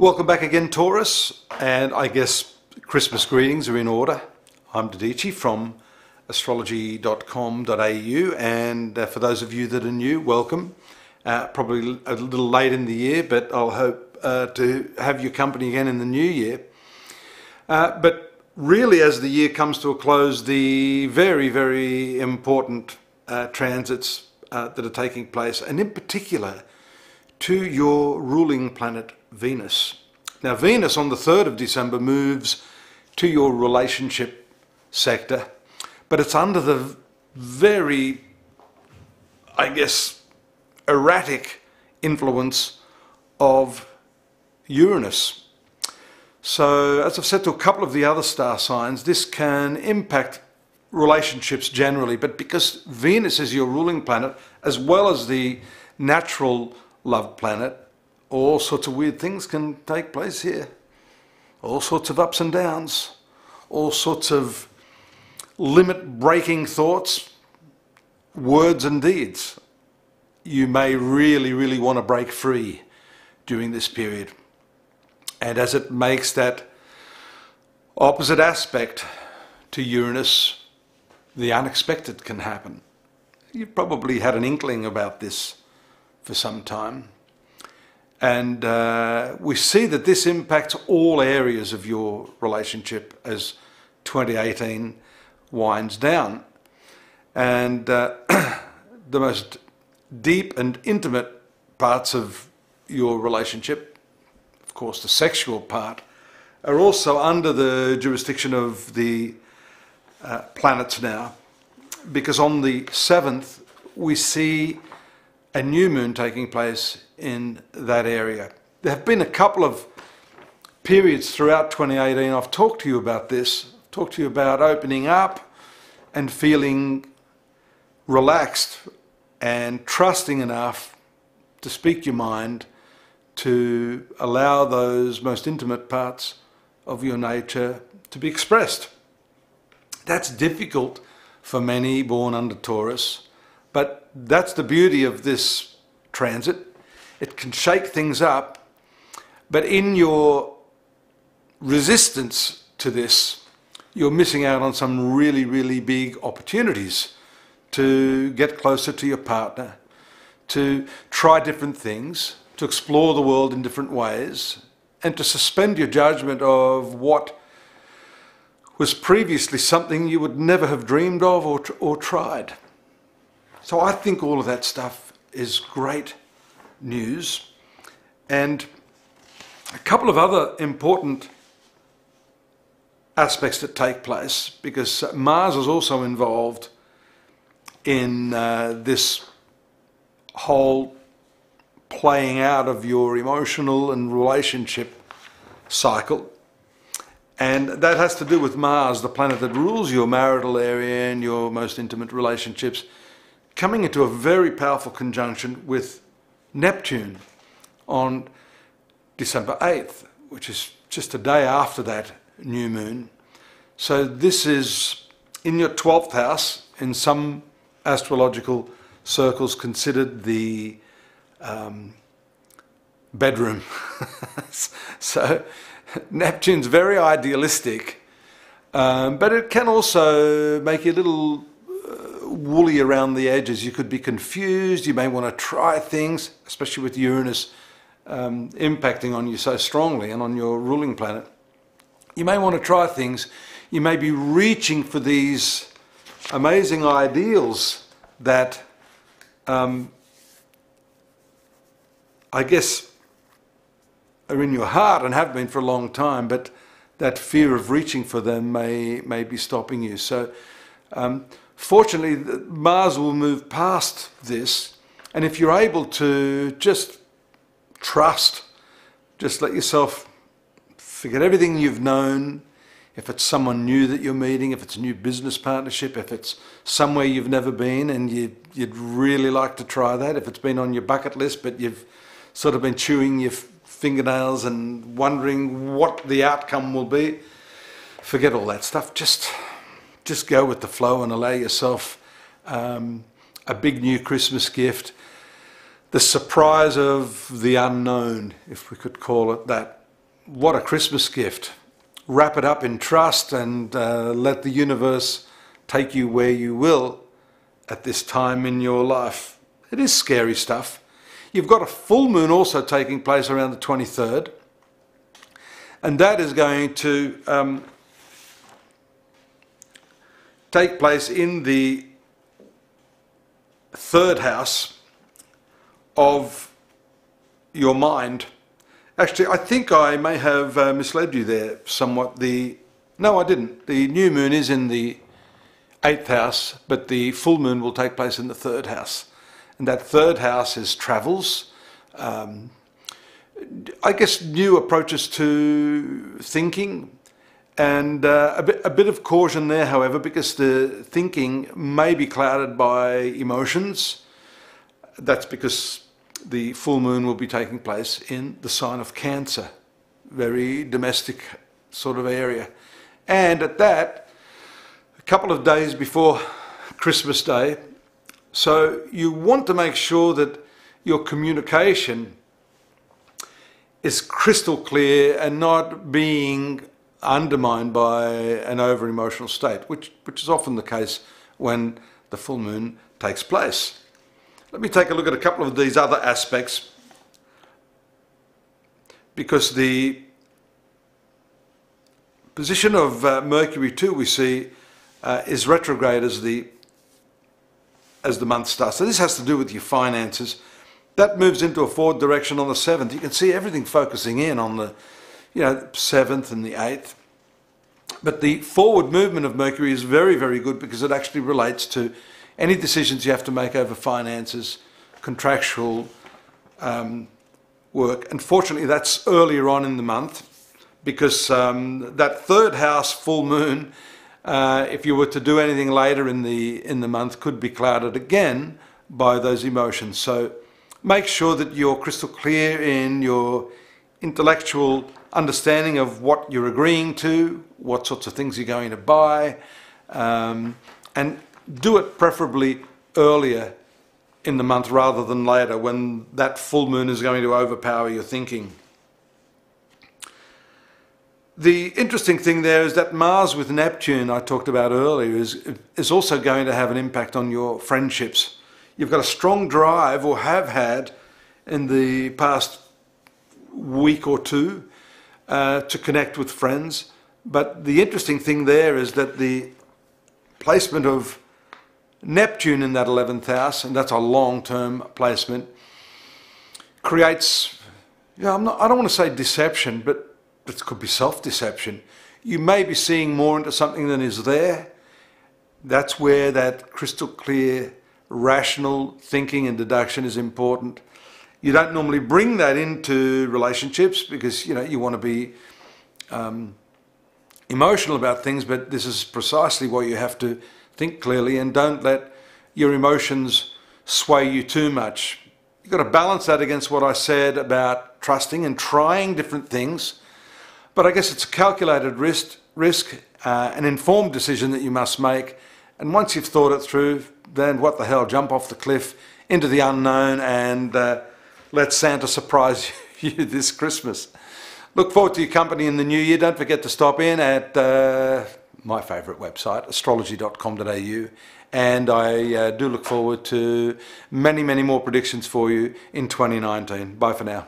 Welcome back again, Taurus, and I guess Christmas greetings are in order. I'm Dadhichi from astrology.com.au, and for those of you that are new, welcome. Probably a little late in the year, but I'll hope to have your company again in the new year. But really, as the year comes to a close, the very, very important transits that are taking place, and in particular to your ruling planet Venus. Now, Venus on the 3rd of December moves to your relationship sector, but it's under the very, I guess, erratic influence of Uranus. So, as I've said to a couple of the other star signs, this can impact relationships generally, but because Venus is your ruling planet, as well as the natural love planet, all sorts of weird things can take place here. All sorts of ups and downs, all sorts of limit-breaking thoughts, words and deeds. You may really, really want to break free during this period. And as it makes that opposite aspect to Uranus, the unexpected can happen. You've probably had an inkling about this for some time. And we see that this impacts all areas of your relationship as 2018 winds down. And the most deep and intimate parts of your relationship, of course the sexual part, are also under the jurisdiction of the planets now. Because on the 7th we see a new moon taking place in that area. There have been a couple of periods throughout 2018. I've talked to you about this. I've talked to you about opening up and feeling relaxed and trusting enough to speak your mind, to allow those most intimate parts of your nature to be expressed. That's difficult for many born under Taurus, but that's the beauty of this transit. It can shake things up, but in your resistance to this, you're missing out on some really, really big opportunities to get closer to your partner, to try different things, to explore the world in different ways, and to suspend your judgment of what was previously something you would never have dreamed of or tried. So I think all of that stuff is great news. And a couple of other important aspects that take place, because Mars is also involved in this whole playing out of your emotional and relationship cycle. And that has to do with Mars, the planet that rules your marital area and your most intimate relationships, coming into a very powerful conjunction with Neptune on December 8th, which is just a day after that new moon. So this is in your 12th house, in some astrological circles considered the bedroom. So Neptune's very idealistic, but it can also make you a little woolly around the edges. You could be confused, you may want to try things, especially with Uranus impacting on you so strongly and on your ruling planet. You may want to try things, you may be reaching for these amazing ideals that I guess are in your heart and have been for a long time, but that fear of reaching for them may be stopping you. So fortunately, Mars will move past this, and if you're able to just trust, just let yourself forget everything you've known, if it's someone new that you're meeting, if it's a new business partnership, if it's somewhere you've never been and you'd really like to try that, if it's been on your bucket list but you've sort of been chewing your fingernails and wondering what the outcome will be, forget all that stuff. Just go with the flow and allow yourself a big new Christmas gift, the surprise of the unknown, if we could call it that. what a Christmas gift. Wrap it up in trust and let the universe take you where you will at this time in your life. It is scary stuff. You've got a full moon also taking place around the 23rd, and that is going to take place in the third house of your mind. Actually, I think I may have misled you there somewhat. No, I didn't. The new moon is in the 8th house, but the full moon will take place in the 3rd house. And that 3rd house is travels, I guess new approaches to thinking, and a bit of caution there, however, because the thinking may be clouded by emotions. That's because the full moon will be taking place in the sign of Cancer, very domestic sort of area. And at that, a couple of days before Christmas Day, so you want to make sure that your communication is crystal clear and not being undermined by an over-emotional state, which is often the case when the full moon takes place. Let me take a look at a couple of these other aspects, because the position of Mercury too, we see, is retrograde as the month starts. So this has to do with your finances. That moves into a forward direction on the 7th. You can see everything focusing in on the 7th and the 8th. But the forward movement of Mercury is very, very good because it actually relates to any decisions you have to make over finances, contractual work. Unfortunately, that's earlier on in the month, because that 3rd house full moon, if you were to do anything later in the month, could be clouded again by those emotions. So make sure that you're crystal clear in your intellectual understanding of what you're agreeing to, what sorts of things you're going to buy, and do it preferably earlier in the month rather than later, when that full moon is going to overpower your thinking. The interesting thing there is that Mars with Neptune I talked about earlier is also going to have an impact on your friendships. You've got a strong drive, or have had in the past week or two, to connect with friends. But the interesting thing there is that the placement of Neptune in that 11th house, and that's a long-term placement, creates, I don't want to say deception, but it could be self-deception. You may be seeing more into something than is there. That's where that crystal clear, rational thinking and deduction is important. You don't normally bring that into relationships because, you want to be emotional about things, but this is precisely why you have to think clearly, and don't let your emotions sway you too much. You've got to balance that against what I said about trusting and trying different things. But I guess it's a calculated risk, an informed decision that you must make. And once you've thought it through, then what the hell, jump off the cliff into the unknown and let Santa surprise you this Christmas. Look forward to your company in the new year. Don't forget to stop in at my favourite website, astrology.com.au. And I do look forward to many, many more predictions for you in 2019. Bye for now.